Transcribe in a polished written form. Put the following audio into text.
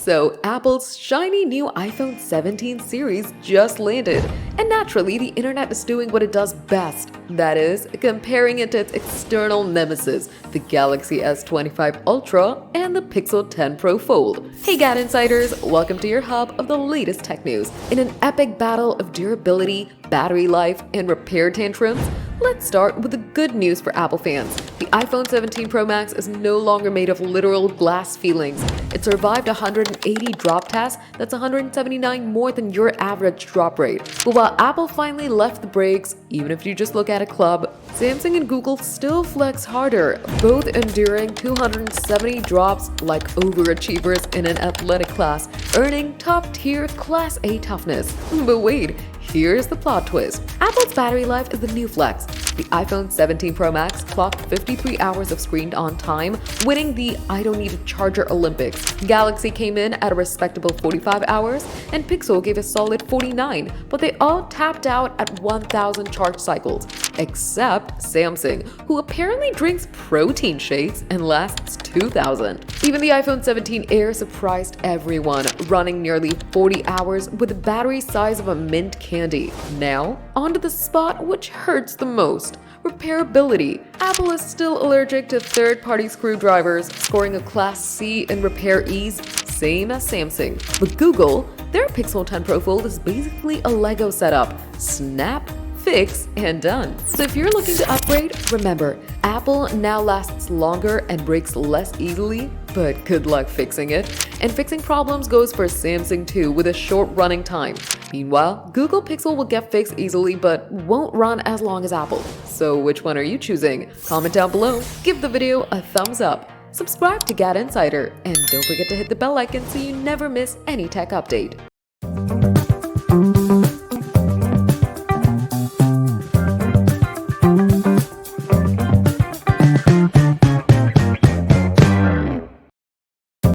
So, Apple's shiny new iPhone 17 series just landed, and naturally, the internet is doing what it does best. That is, comparing it to its external nemesis, the Galaxy S25 Ultra and the Pixel 10 Pro Fold. Hey GadInsiders, welcome to your hub of the latest tech news. In an epic battle of durability, battery life, and repair tantrums, let's start with the good news for Apple fans. The iPhone 17 Pro Max is no longer made of literal glass feelings. It survived 180 drop tests, that's 179 more than your average drop rate. But while Apple finally left the brakes, even if you just look at a club, Samsung and Google still flex harder, both enduring 270 drops like overachievers in an athletic class, earning top-tier Class A toughness. But wait, here's the plot twist. Apple's battery life is the new flex. The iPhone 17 Pro Max clocked 53 hours of screen-on time, winning the I don't need a charger Olympics. Galaxy came in at a respectable 45 hours, and Pixel gave a solid 49, but they all tapped out at 1,000 charge cycles, except Samsung, who apparently drinks protein shakes and lasts 2,000. Even the iPhone 17 Air surprised everyone, running nearly 40 hours with a battery size of a mint candy. Now, onto the spot which hurts the most. Repairability. Apple is still allergic to third-party screwdrivers, scoring a Class C in repair ease, same as Samsung. But Google, their Pixel 10 Pro Fold is basically a Lego setup. Snap, fix, and done. So if you're looking to upgrade, remember, Apple now lasts longer and breaks less easily, but good luck fixing it. And fixing problems goes for Samsung too, with a short running time. Meanwhile, Google Pixel will get fixed easily but won't run as long as Apple. So which one are you choosing? Comment down below, give the video a thumbs up, subscribe to GadInsider, and don't forget to hit the bell icon so you never miss any tech update.